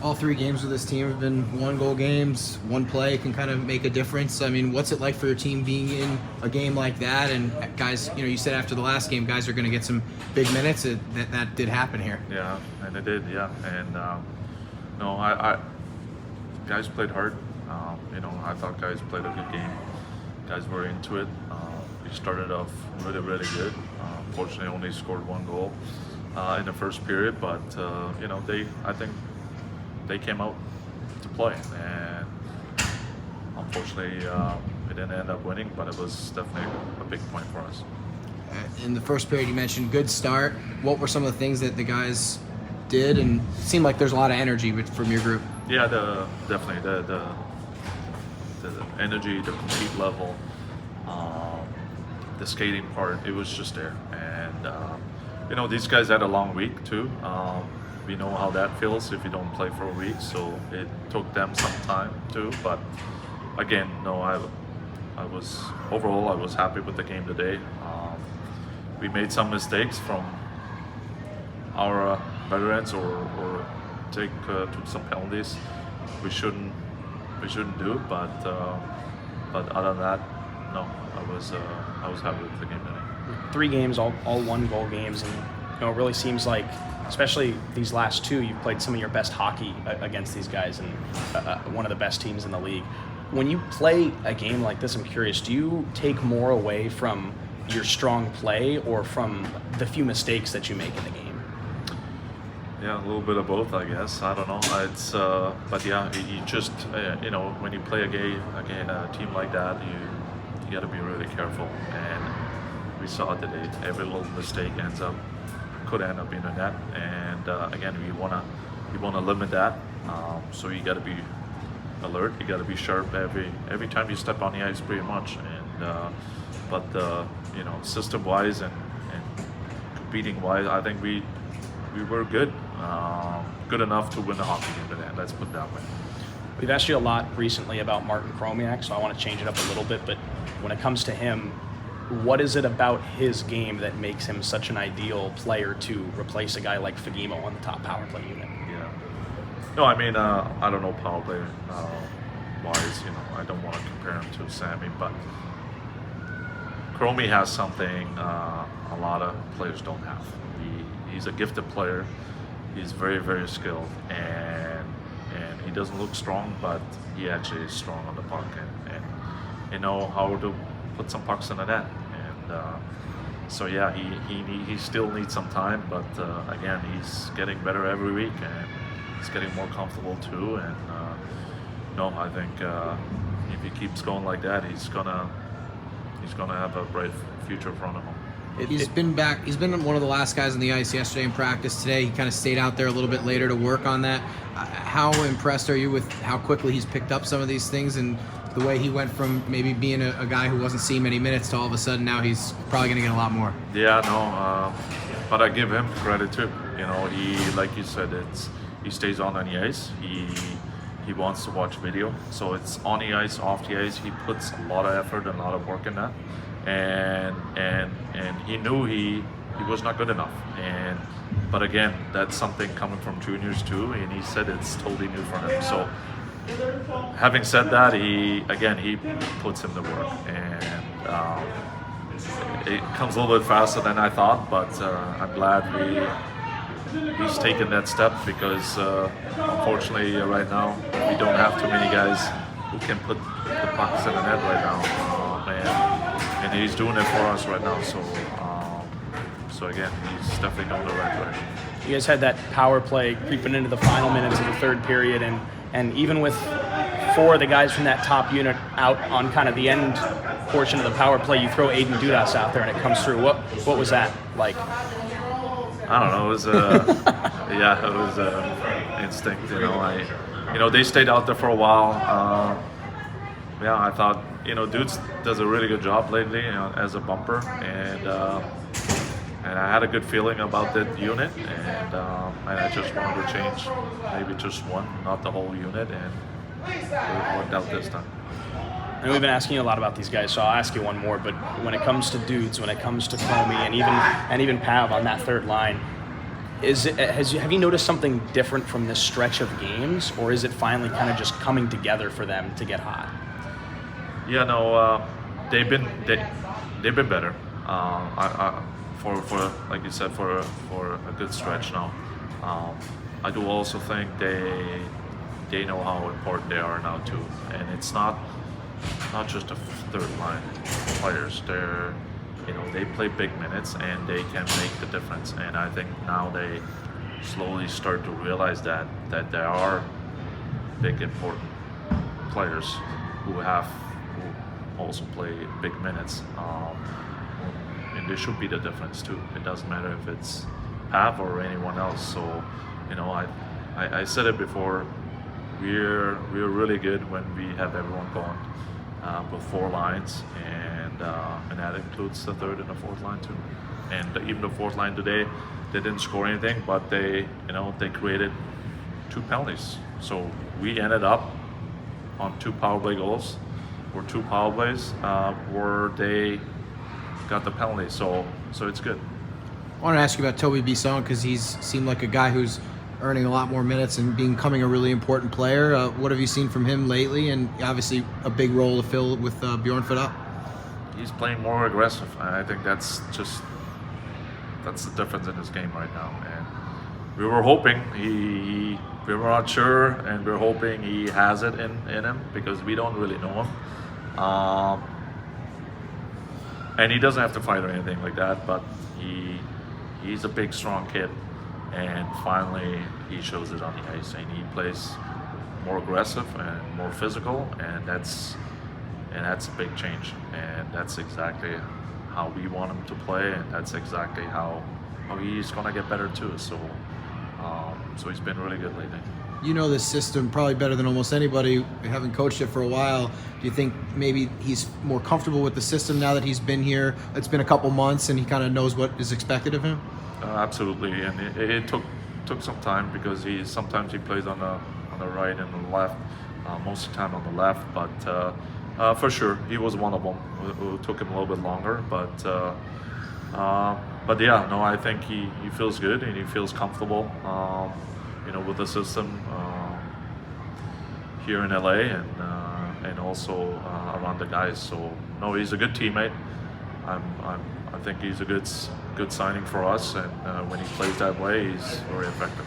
all three games with this team have been 1-goal games. One play can kind of make a difference. I mean, what's it like for your team being in a game like that? And guys, you said after the last game, guys are going to get some big minutes. That did happen here. Yeah, and it did. Yeah, and no, I guys played hard. I thought guys played a good game. Guys were into it. We started off really, really good. Fortunately, only scored 1 goal in the first period, but I think they came out to play, and unfortunately, we didn't end up winning. But it was definitely a big point for us. In the first period, you mentioned good start. What were some of the things that the guys did? And it seemed like there's a lot of energy from your group. Yeah, definitely the energy, the compete level, the skating part. It was just there, and these guys had a long week too. We know how that feels if you don't play for a week, so it took them some time too. But again, no, I was happy with the game today. We made some mistakes from our veterans, or took some penalties we shouldn't do. But other than that, no, I was happy with the game today. 3 games, all 1-goal games, and it really seems like, especially these last 2, you've played some of your best hockey against these guys, and one of the best teams in the league. When you play a game like this, I'm curious, do you take more away from your strong play or from the few mistakes that you make in the game? Yeah, a little bit of both, I guess. I don't know. It's but yeah, you just when you play a team like that, you got to be really careful. And we saw it today. Every little mistake could end up in the net. And again, we wanna limit that. So you got to be alert. You got to be sharp every time you step on the ice, pretty much. And system-wise and competing-wise, I think we were good. Good enough to win the hockey game today. Let's put it that way. We've asked you a lot recently about Martin Chromiak, so I want to change it up a little bit. But when it comes to him, what is it about his game that makes him such an ideal player to replace a guy like Fagemo on the top power play unit? Yeah. No, I mean, I don't know power play wise. I don't want to compare him to Sammy, but Chromie has something a lot of players don't have. He's a gifted player. He's very, very skilled, and he doesn't look strong, but he actually is strong on the puck, and you know how to put some pucks in the net. And so yeah, he still needs some time, but again, he's getting better every week, and he's getting more comfortable too. And I think if he keeps going like that, he's gonna have a bright future in front of him. He's been back. He's been one of the last guys on the ice yesterday in practice. Today, he kind of stayed out there a little bit later to work on that. How impressed are you with how quickly he's picked up some of these things and the way he went from maybe being a guy who wasn't seeing many minutes to all of a sudden now he's probably going to get a lot more? Yeah, no, but I give him credit too. He, like you said, he stays on the ice. He wants to watch video, so it's on the ice, off the ice. He puts a lot of effort and a lot of work in that. And he knew he was not good enough, but again, that's something coming from juniors too, and he said it's totally new for him. So having said that, he puts in the work, and it comes a little bit faster than I thought, but I'm glad he's taken that step, because unfortunately right now we don't have too many guys who can put the pucks in the net right now, and he's doing it for us right now. So again, he's definitely going the right direction. You guys had that power play creeping into the final minutes of the third period, and even with 4 of the guys from that top unit out on kind of the end portion of the power play, you throw Aiden Dudas out there and it comes through. What was that like? I don't know. It was it was instinct. They stayed out there for a while. I thought Dudes does a really good job lately as a bumper, and I had a good feeling about that unit, and I just wanted to change maybe just one, not the whole unit, and it worked out this time. And we've been asking you a lot about these guys, so I'll ask you one more. But when it comes to Dudes, when it comes to Comey, and even Pav on that third line, Have you noticed something different from this stretch of games, or is it finally kind of just coming together for them to get hot? Yeah, no, they've been better. For like you said, for a good stretch now. I do also think they know how important they are now too, and it's not just the third line players. They play big minutes and they can make the difference. And I think now they slowly start to realize that there are big important players who also play big minutes. And they should be the difference too. It doesn't matter if it's Pav or anyone else. So, I said it before. We're really good when we have everyone going with 4 lines, and that includes the third and the fourth line too. And even the fourth line today, they didn't score anything, but they created 2 penalties. So we ended up on 2 power play goals, or 2 power plays where they got the penalty. So it's good. I want to ask you about Toby Bisson, because he's seemed like a guy who's earning a lot more minutes and becoming a really important player. What have you seen from him lately? And obviously a big role to fill with Bjornfot up. He's playing more aggressive. I think that's the difference in his game right now. And we were hoping we were not sure, and we're hoping he has it in him, because we don't really know him. And he doesn't have to fight or anything like that, but he's a big, strong kid. And finally, he shows it on the ice, and he plays more aggressive and more physical, and that's a big change. And that's exactly how we want him to play, and that's exactly how he's gonna get better too. So he's been really good lately. You know this system probably better than almost anybody, having coached it for a while. Do you think maybe he's more comfortable with the system now that he's been here? It's been a couple months, and he kind of knows what is expected of him? Absolutely, and it took some time, because sometimes he plays on the right and the left, most of the time on the left. But for sure, he was one of them who took him a little bit longer. But yeah, no, I think he feels good and he feels comfortable, with the system here in LA, and also around the guys. So no, he's a good teammate. I think he's a good signing for us, and when he plays that way, he's very effective.